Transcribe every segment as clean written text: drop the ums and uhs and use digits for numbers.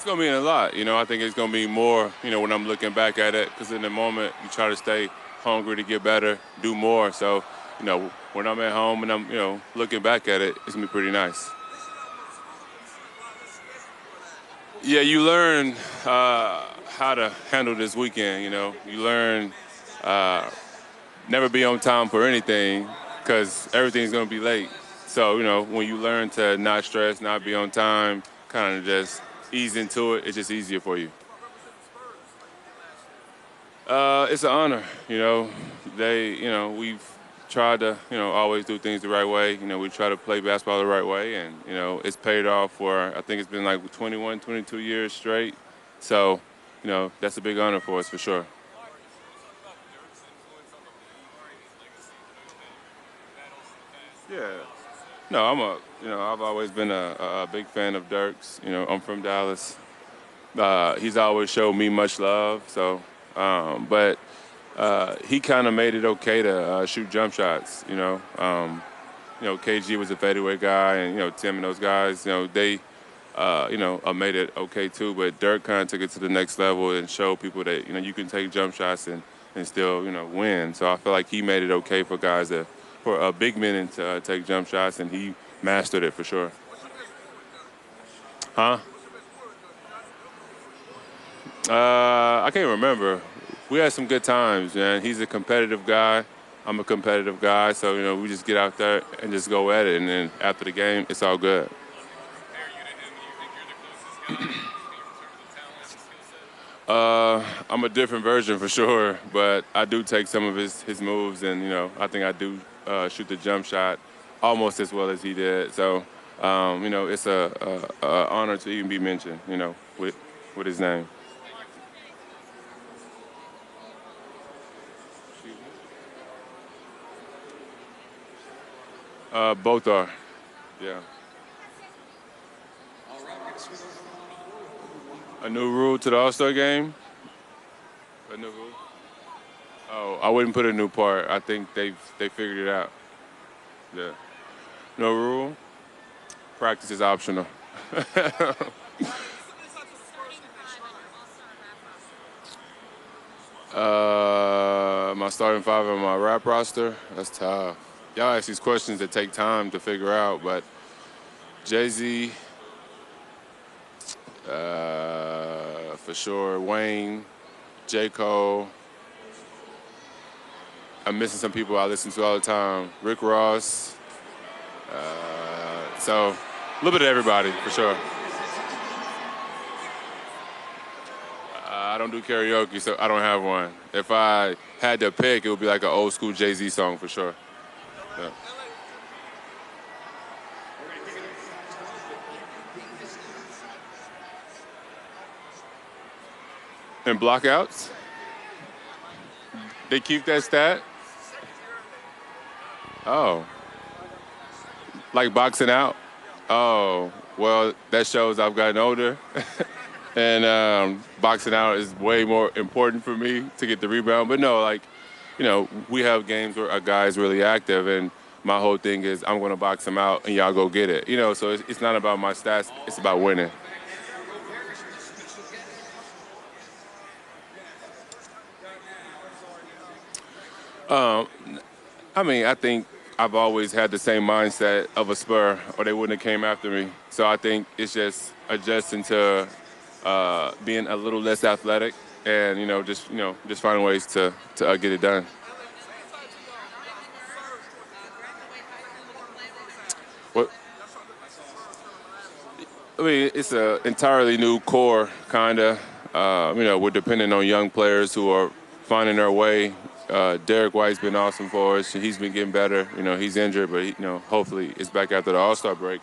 It's going to mean a lot. I think it's going to be more, when I'm looking back at it, because in the moment, you try to stay hungry to get better, do more. So, when I'm at home and I'm, looking back at it, it's going to be pretty nice. Yeah, you learn how to handle this weekend, You learn never be on time for anything because everything's going to be late. So, when you learn to not stress, not be on time, kind of just ease into it, it's just easier for you. It's an honor, we've tried to, always do things the right way. We try to play basketball the right way, and, it's paid off for, I think it's been like 21, 22 years straight. So, that's a big honor for us for sure. Yeah. No, I've always been a big fan of Dirk's. I'm from Dallas. He's always showed me much love. So, but he kind of made it okay to shoot jump shots. KG was a fadeaway guy, and Tim and those guys, they, made it okay too. But Dirk kind of took it to the next level and showed people that you can take jump shots and still win. So I feel like he made it okay for guys that for big men to take jump shots, and he mastered it for sure. Huh? I can't remember. We had some good times, man. He's a competitive guy. I'm a competitive guy, so we just get out there and just go at it, and then after the game, it's all good. I'm a different version for sure, but I do take some of his moves, and I think I do shoot the jump shot almost as well as he did. So, it's a honor to even be mentioned, with his name. Both are, yeah. A new rule to the All Star game. A new rule. Oh, I wouldn't put a new part. I think they figured it out. Yeah. No rule. Practice is optional. My starting five on my rap roster. That's tough. Y'all ask these questions that take time to figure out, but Jay Z, for sure. Wayne, J. Cole. I'm missing some people I listen to all the time. Rick Ross. So a little bit of everybody for sure. I don't do karaoke, so I don't have one. If I had to pick, it would be like an old school Jay Z song for sure. Yeah. And blockouts, they keep that stat. Oh, like boxing out. Oh, well, that shows I've gotten older. And boxing out is way more important for me to get the rebound. But no, like, we have games where a guy's really active, and my whole thing is I'm going to box him out, and y'all go get it. So it's not about my stats; it's about winning. Um, I mean, I think I've always had the same mindset of a Spur, or they wouldn't have came after me. So I think it's just adjusting to being a little less athletic, and just finding ways to get it done. What I mean, it's a entirely new core, kinda. We're dependent on young players who are finding their way. Derek White's been awesome for us. He's been getting better. He's injured, but hopefully it's back after the All Star break.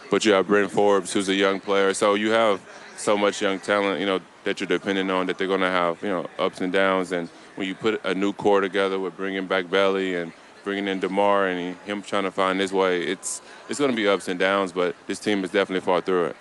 But you have Brent Forbes, who's a young player. So you have so much young talent, that you're dependent on that they're going to have, ups and downs. And when you put a new core together with bringing back Belly and bringing in DeMar and him trying to find his way, it's going to be ups and downs. But this team has definitely fought through it.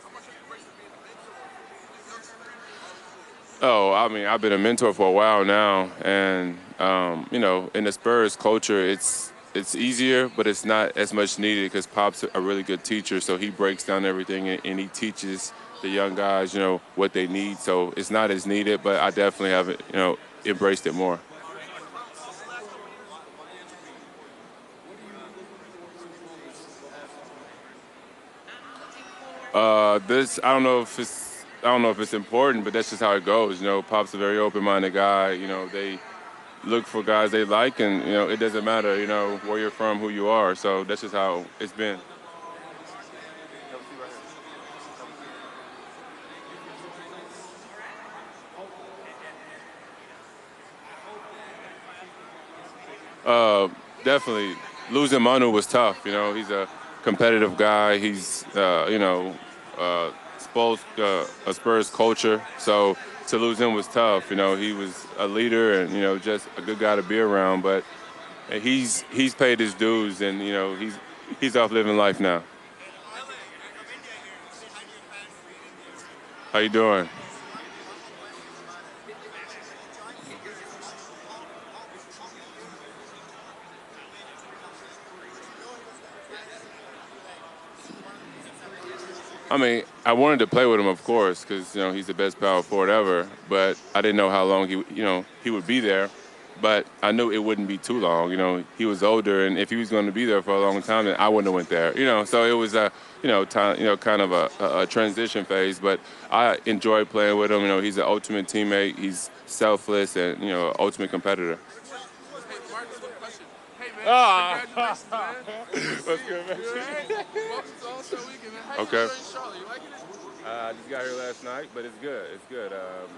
Oh, I mean, I've been a mentor for a while now, and in the Spurs culture, it's easier, but it's not as much needed because Pop's a really good teacher, so he breaks down everything and he teaches the young guys, what they need. So it's not as needed, but I definitely have, embraced it more. This I don't know if it's important, but that's just how it goes. Pop's a very open-minded guy. They look for guys they like, and it doesn't matter, where you're from, who you are. So that's just how it's been. Uh, Definitely losing Manu was tough. He's a competitive guy. He's a Spurs culture. So to lose him was tough. He was a leader and just a good guy to be around. But he's paid his dues, and he's off living life now. How you doing? I mean, I wanted to play with him, of course, because he's the best power forward ever. But I didn't know how long he would be there. But I knew it wouldn't be too long. He was older, and if he was going to be there for a long time, then I wouldn't have went there. So it was a time, kind of a transition phase. But I enjoyed playing with him. He's an ultimate teammate. He's selfless and ultimate competitor. Hey, Marcus, one question. Hey, man, Ah. congratulations, man. What's good, man? Good. Welcome to All-Star Weekend, man. How you Okay. enjoying Charlotte? You liking it? I just got here last night, but it's good. It's good.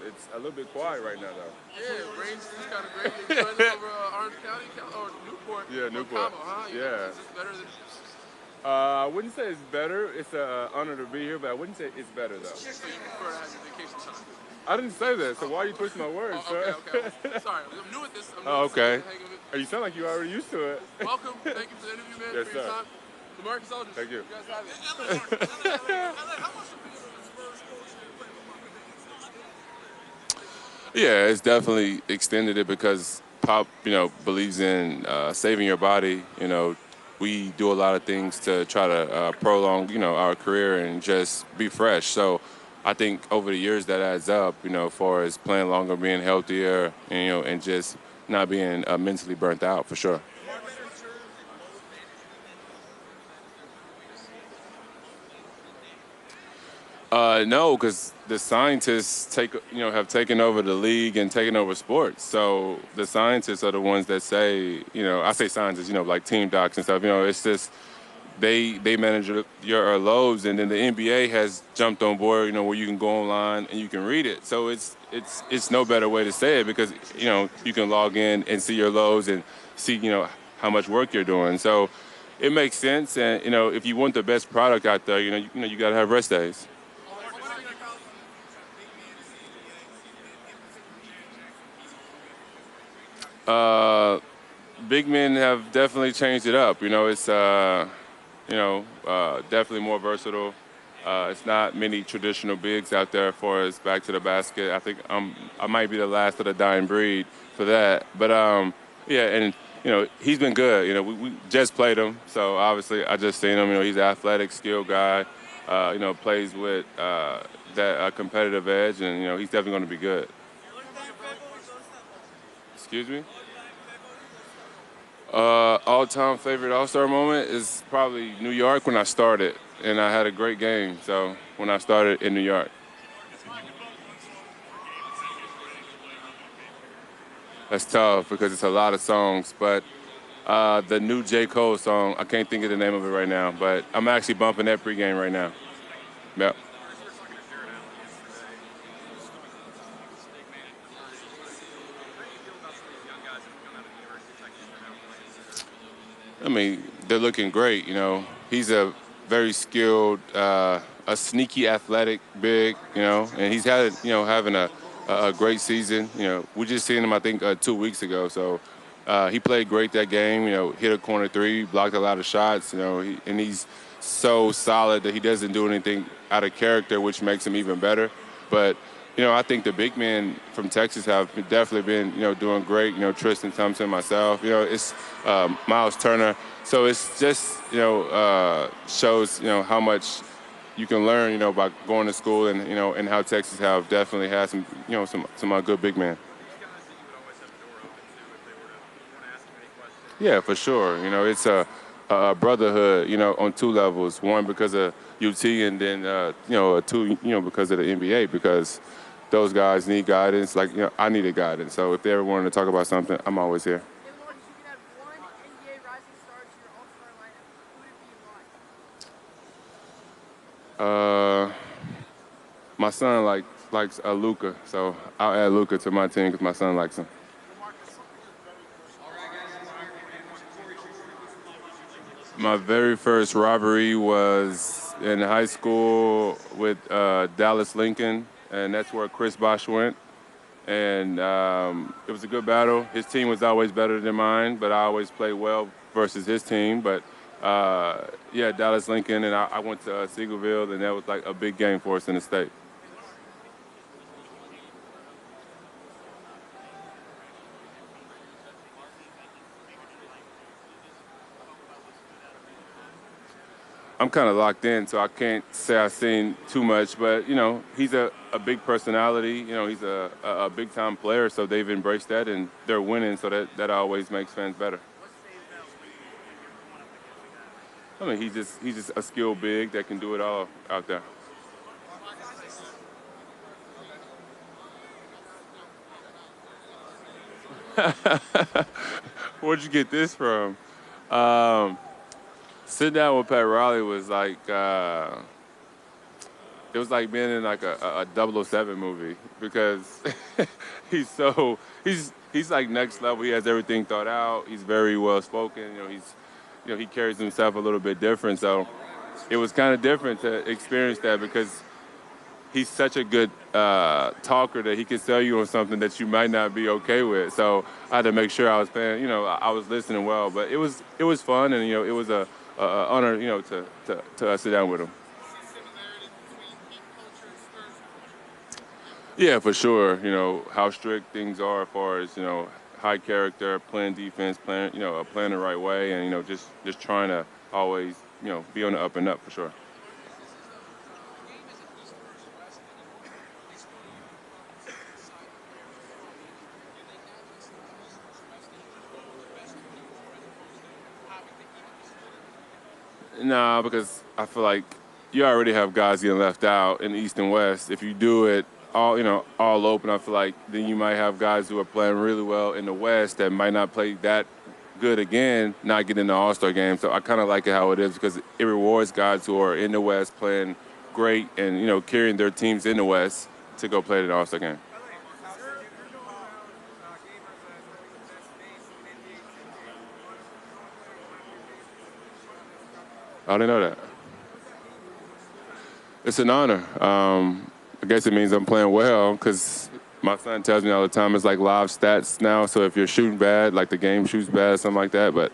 It's a little bit quiet right now, though. Yeah, range is kind of great. You enjoying it over Orange County or Newport? Yeah, Or Newport. Cabo, huh? Yeah. Is this better than? I wouldn't say it's better. It's an honor to be here, but I wouldn't say it's better, though. So you prefer to have your vacation time? I didn't say that, so why are you twisting my words, Oh, okay, sir? okay. Sorry, I'm new at this. I'm new Oh, at this. okay. I'm hanging with- You sound like you already used to it. Welcome. Thank you for the interview, man. Yes, for your sir. time. DeMarcus Aldridge. Thank you. You guys have it. Yeah, it's definitely extended it because Pop, believes in saving your body. We do a lot of things to try to prolong, our career and just be fresh. So I think over the years that adds up, as far as playing longer, being healthier, and just not being mentally burnt out for sure. No, because the scientists have taken over the league and taken over sports. So the scientists are the ones that say, I say scientists, like team docs and stuff. It's just they manage your loads, and then the NBA has jumped on board. Where you can go online and you can read it. So it's no better way to say it because you can log in and see your lows and see how much work you're doing. So it makes sense, and if you want the best product out there, you got to have rest days. Uh, Big men have definitely changed it up. It's definitely more versatile. It's not many traditional bigs out there for us back to the basket. I think I might be the last of the dying breed for that. But yeah, and he's been good. We just played him, so obviously I just seen him. He's an athletic, skilled guy. Plays with that competitive edge, and he's definitely going to be good. Excuse me. All-time favorite All-Star moment is probably New York when I started, and I had a great game. So when I started in New York, that's tough because it's a lot of songs. But the new J. Cole song, I can't think of the name of it right now, but I'm actually bumping that pregame right now. Yep. I mean, they're looking great. He's a very skilled, a sneaky athletic big. And he's had having a great season. We just seen him I think 2 weeks ago. So he played great that game. Hit a corner three, blocked a lot of shots. And he's so solid that he doesn't do anything out of character, which makes him even better. But I think the big men from Texas have definitely been, doing great. Tristan Thompson, myself. It's Miles Turner. So it's just, shows, how much you can learn, by going to school and and how Texas have definitely had some, some good big men. Yeah, for sure. It's a brotherhood, on two levels. One because of UT, and then two, because of the NBA. Because those guys need guidance. Like I needed guidance. So if they ever wanted to talk about something, I'm always here. If Marcus, you could add one NBA rising star to your all-star lineup, who would it be and why? Uh, my son likes Luca, so I'll add Luca to my team because my son likes him. My very first robbery was in high school with Dallas Lincoln, and that's where Chris Bosh went. And it was a good battle. His team was always better than mine, but I always played well versus his team. But yeah, Dallas Lincoln, and I went to Seagoville, and that was like a big game for us in the state. I'm kind of locked in, so I can't say I've seen too much. But he's a big personality. He's a big time player, so they've embraced that and they're winning. So that always makes fans better. I mean, he's just a skilled big that can do it all out there. Where'd you get this from? Um, Sitting down with Pat Riley was like it was like being in like a 007 movie because he's like next level. He has everything thought out. He's very well spoken. He carries himself a little bit different. So it was kind of different to experience that because he's such a good talker that he can sell you on something that you might not be okay with. So I had to make sure I was paying. I was listening well, but it was fun, and it was a honor, to sit down with him. Yeah, for sure. How strict things are as far as high character, playing defense, playing playing the right way, and just trying to always be on the up and up for sure. Nah, because I feel like you already have guys getting left out in the East and West. If you do it all open, I feel like then you might have guys who are playing really well in the West that might not play that good again, not get in the All-Star game. So I kind of like it how it is because it rewards guys who are in the West playing great and carrying their teams in the West to go play in the All-Star game. I didn't know that. It's an honor. I guess it means I'm playing well because my son tells me all the time it's like live stats now. So if you're shooting bad, like the game shoots bad, something like that. But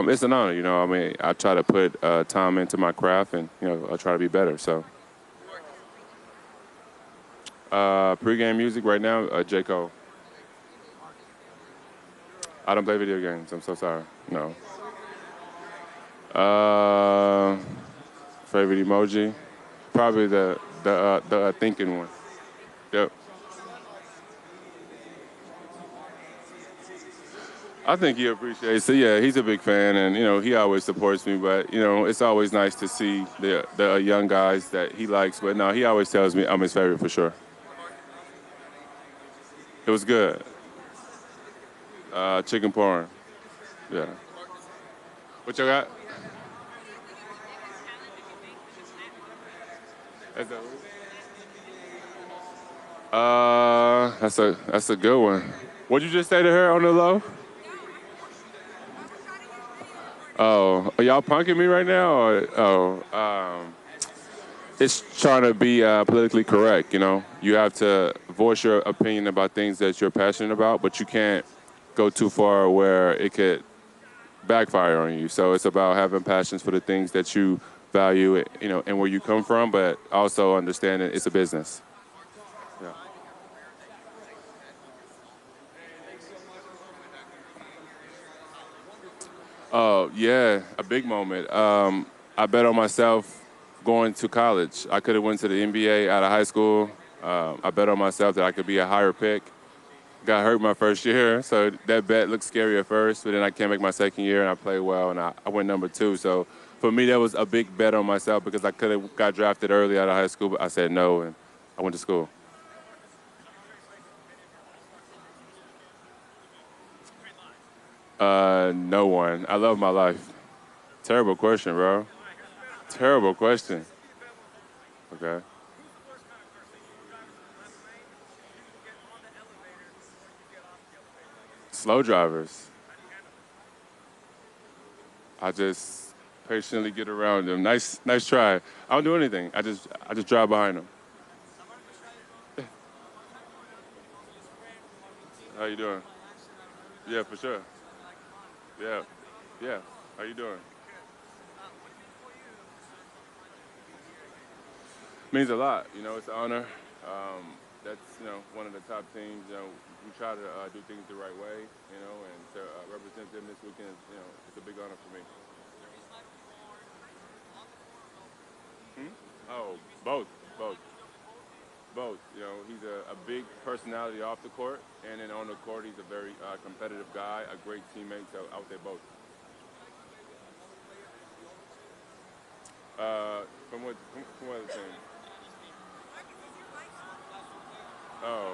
it's an honor. I mean, I try to put time into my craft, and I try to be better. So pregame music right now, J Cole. I don't play video games. I'm so sorry. No. Uh, Favorite emoji, probably the thinking one. Yep. I think he appreciates it. Yeah, he's a big fan, and he always supports me. But it's always nice to see the young guys that he likes. But no, he always tells me I'm his favorite for sure. It was good. Chicken parm. Yeah. What you got? That's that's a good one. What'd you just say to her on the low? Oh, are y'all punking me right now? It's trying to be politically correct. You have to voice your opinion about things that you're passionate about, but you can't go too far where it could backfire on you. So it's about having passions for the things that you value, and where you come from, but also understanding it's a business. Yeah. Oh yeah, a big moment. I bet on myself going to college. I could have went to the NBA out of high school. I bet on myself that I could be a higher pick. Got hurt my first year, so that bet looked scary at first, but then I came back my second year and I played well and I went number two. So for me, that was a big bet on myself because I could have got drafted early out of high school, but I said no and I went to school. No one. I love my life. Terrible question, bro. Terrible question. Okay. Slow drivers. I just patiently get around them. Nice try. I don't do anything. I just drive behind them. How you doing? Yeah, for sure. Yeah, yeah. How you doing? Means a lot. You know, it's an honor. That's one of the top teams. We try to do things the right way. And to represent them this weekend, it's a big honor for me. Oh, both, both, both. He's a big personality off the court, and then on the court, he's a very competitive guy, a great teammate. So I would say both. From what other team? Oh,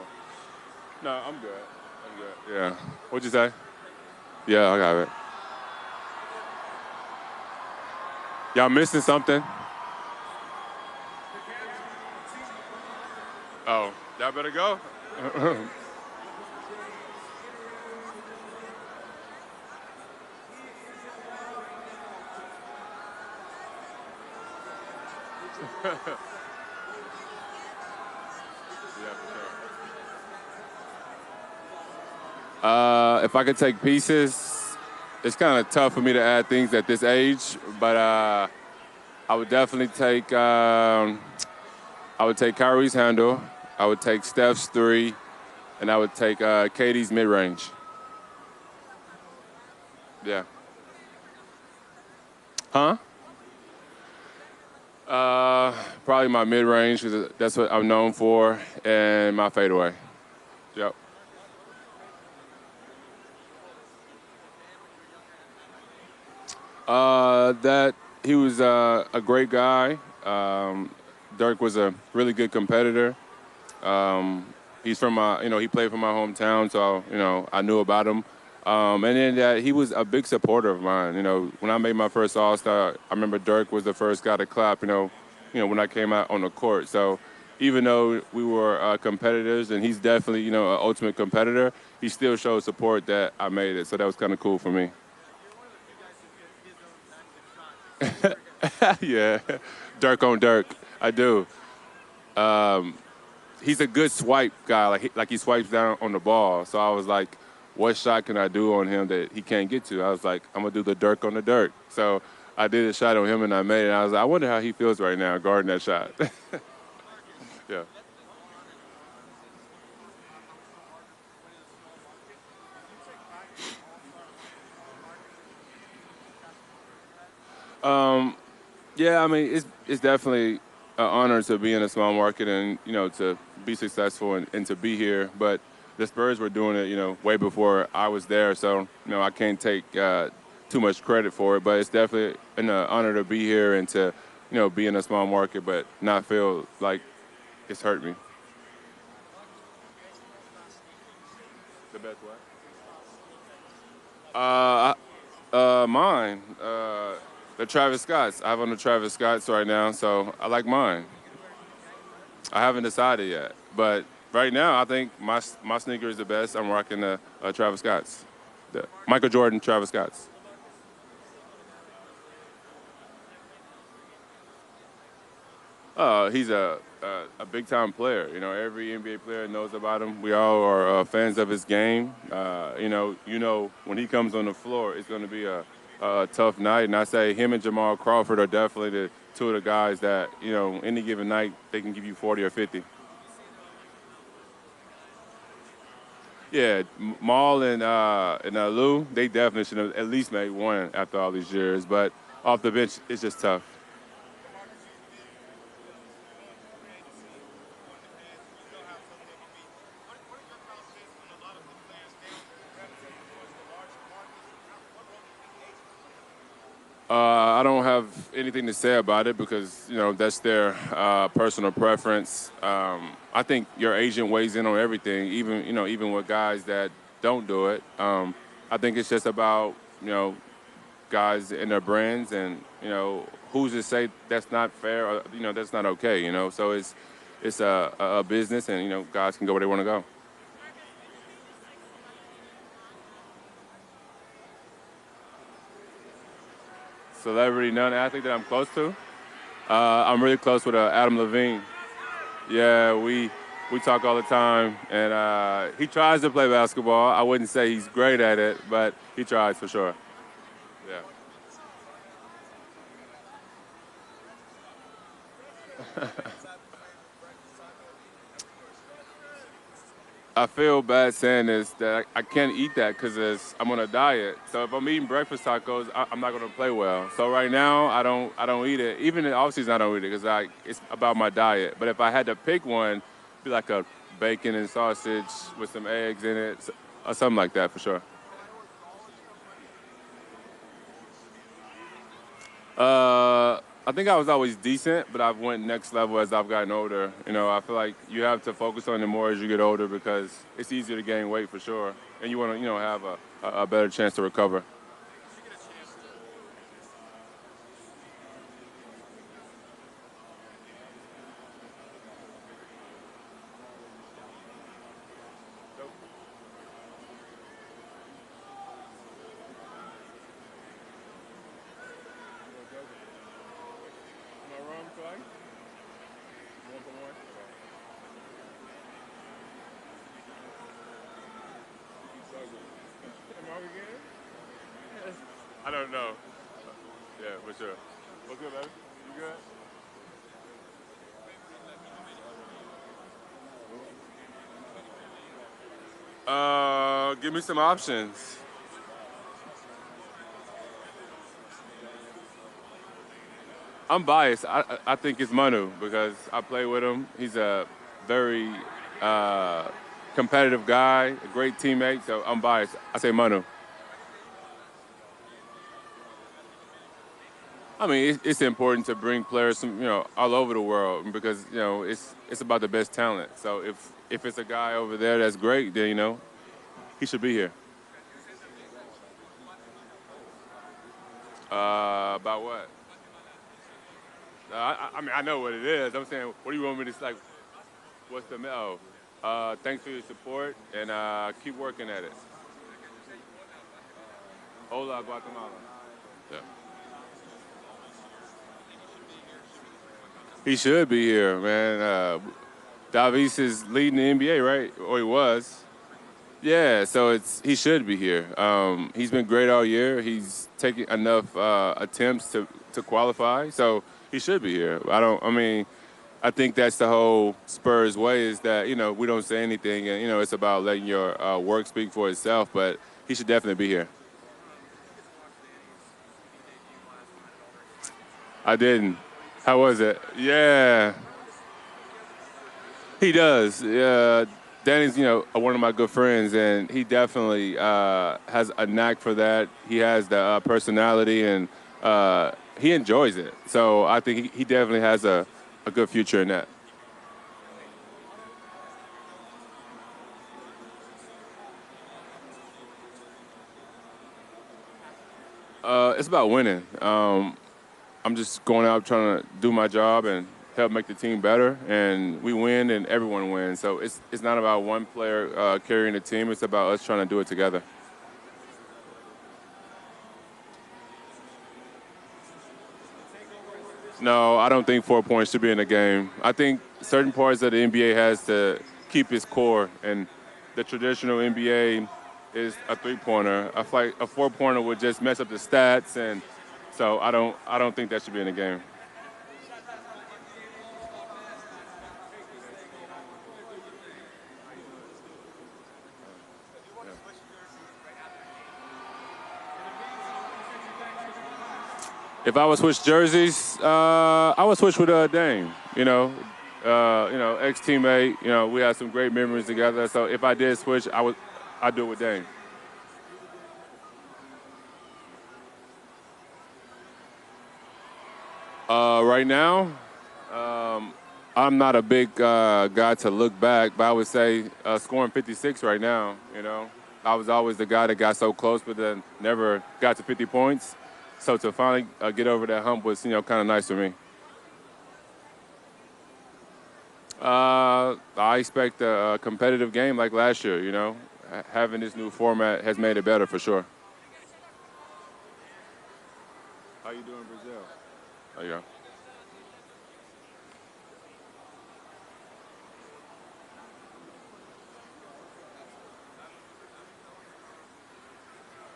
no, I'm good. I'm good. Yeah. What'd you say? Yeah, I got it. Y'all missing something? Oh, y'all better go. Yeah, for sure. If I could take pieces, it's kind of tough for me to add things at this age, but I would definitely take. I would take Kyrie's handle. I would take Steph's three, and I would take Katie's mid range. Yeah. Huh? Probably my mid range because that's what I'm known for, and my fadeaway. Yep. That he was a great guy. Dirk was a really good competitor. He's from my, he played for my hometown, so I knew about him. And then he was a big supporter of mine. When I made my first All Star, I remember Dirk was the first guy to clap. When I came out on the court. So even though we were competitors, and he's definitely an ultimate competitor, he still showed support that I made it. So that was kind of cool for me. Yeah, Dirk on Dirk, I do. He's a good swipe guy. Like he swipes down on the ball. So I was like, what shot can I do on him that he can't get to? I was like, I'm gonna do the Dirk on the Dirk. So I did a shot on him and I made it. And I was like, I wonder how he feels right now guarding that shot. Yeah. Yeah, I mean, it's definitely an honor to be in a small market and to be successful and to be here. But the Spurs were doing it, way before I was there, so I can't take too much credit for it. But it's definitely an honor to be here and to be in a small market, but not feel like it's hurt me. The best way? Mine. The Travis Scotts. I have on the Travis Scotts right now, so I like mine. I haven't decided yet, but right now I think my sneaker is the best. I'm rocking the Travis Scotts, the Michael Jordan Travis Scotts. He's a big time player. Every NBA player knows about him. We all are fans of his game. When he comes on the floor, it's going to be a tough night. And I say him and Jamal Crawford are definitely the two of the guys that any given night they can give you 40 or 50. Yeah, Maul and Lou, they definitely should have at least made one after all these years. But off the bench, it's just tough. I don't have anything to say about it because that's their personal preference. I think your agent weighs in on everything, even with guys that don't do it. I think it's just about guys and their brands, and who's to say that's not fair or that's not okay. So it's a business, and guys can go where they want to go. Celebrity, non-athlete that I'm close to. I'm really close with Adam Levine. Yeah, we talk all the time, and he tries to play basketball. I wouldn't say he's great at it, but he tries for sure. Yeah. I feel bad saying this that I can't eat that because I'm on a diet. So if I'm eating breakfast tacos, I'm not gonna play well. So right now I don't eat it. Even in the off season I don't eat it because it's about my diet. But if I had to pick one, it'd be like a bacon and sausage with some eggs in it, or something like that for sure. I think I was always decent, but I've went next level as I've gotten older. I feel like you have to focus on it more as you get older because it's easier to gain weight for sure, and you want to, have a better chance to recover. Am I wrong, Clay? One for one. Am I wrong again? I don't know. Yeah, for sure. What's good, baby? You good? Give me some options. I'm biased. I think it's Manu because I play with him. He's a very uh, competitive guy, a great teammate. So I'm biased. I say Manu. I mean, it's important to bring players from all over the world because it's about the best talent. So if it's a guy over there that's great, then he should be here. About what? I mean, I know what it is. I'm saying, what do you want me to like? What's the oh? Thanks for your support and keep working at it. Hola, Guatemala. Yeah. He should be here, man. Davis is leading the NBA, right? Or he was. Yeah, so he should be here. He's been great all year. He's taken enough attempts to qualify, so he should be here. I mean, I think that's the whole Spurs way is that we don't say anything, and it's about letting your work speak for itself. But he should definitely be here. I didn't. How was it? Yeah, he does. Yeah, Danny's one of my good friends, and he definitely has a knack for that. He has the personality, and he enjoys it. So I think he definitely has a good future in that. It's about winning. I'm just going out trying to do my job and help make the team better, and we win, and everyone wins. So it's not about one player carrying the team. It's about us trying to do it together. No, I don't think 4 points should be in the game. I think certain parts of the NBA has to keep its core, and the traditional NBA is a three-pointer. I feel like a four-pointer would just mess up the stats, and so I don't think that should be in the game. If I would switch jerseys, I would switch with Dame. Ex teammate. We had some great memories together. So if I did switch, I'd do it with Dame. Right now, I'm not a big guy to look back, but I would say scoring 56 right now. You know, I was always the guy that got so close, but then never got to 50 points. So to finally get over that hump was, kind of nice for me. I expect a competitive game like last year. Having this new format has made it better for sure. How you doing, Brazil? Oh, yeah.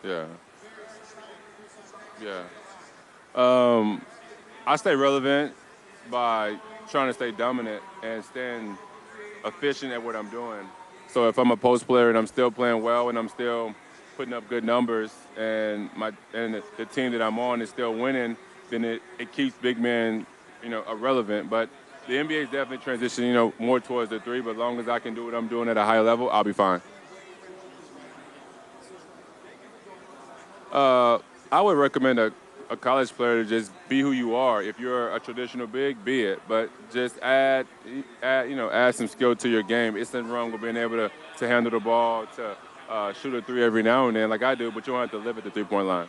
Yeah. Yeah. I stay relevant by trying to stay dominant and staying efficient at what I'm doing. So if I'm a post player and I'm still playing well and I'm still putting up good numbers and the team that I'm on is still winning, then it keeps big men, irrelevant. But the NBA is definitely transitioning, more towards the three. But as long as I can do what I'm doing at a high level, I'll be fine. I would recommend a college player to just be who you are. If you're a traditional big, be it. But just add some skill to your game. It's nothing wrong with being able to handle the ball, to shoot a three every now and then, like I do. But you don't have to live at the 3-point line.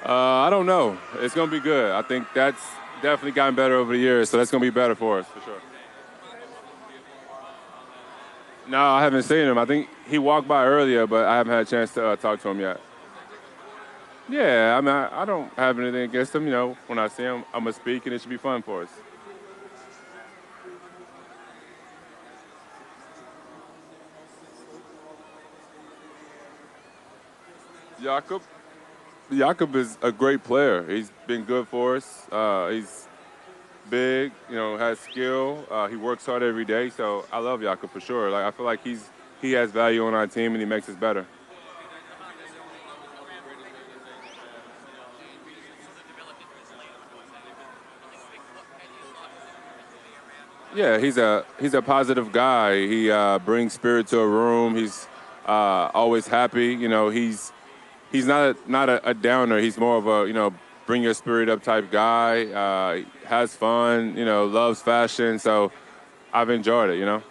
I don't know. It's gonna be good. I think that's definitely gotten better over the years, so that's gonna be better for us for sure. No, I haven't seen him. I think he walked by earlier, but I haven't had a chance to talk to him yet. Yeah, I mean, I don't have anything against him. When I see him, I'm gonna speak, and it should be fun for us. Jakob, Jakob is a great player. He's been good for us. He's big, has skill. He works hard every day. So I love Jakob for sure. Like I feel like he has value on our team, and he makes us better. Yeah, he's a positive guy. He brings spirit to a room. He's always happy. He's not a downer. He's more of a bring your spirit up type guy. Has fun. Loves fashion. So I've enjoyed it.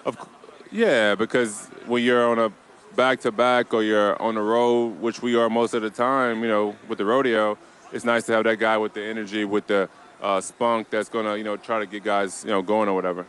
Of c- yeah, because when you're on a back to back or you're on the road, which we are most of the time, with the rodeo, it's nice to have that guy with the energy, with the spunk that's gonna try to get guys going or whatever.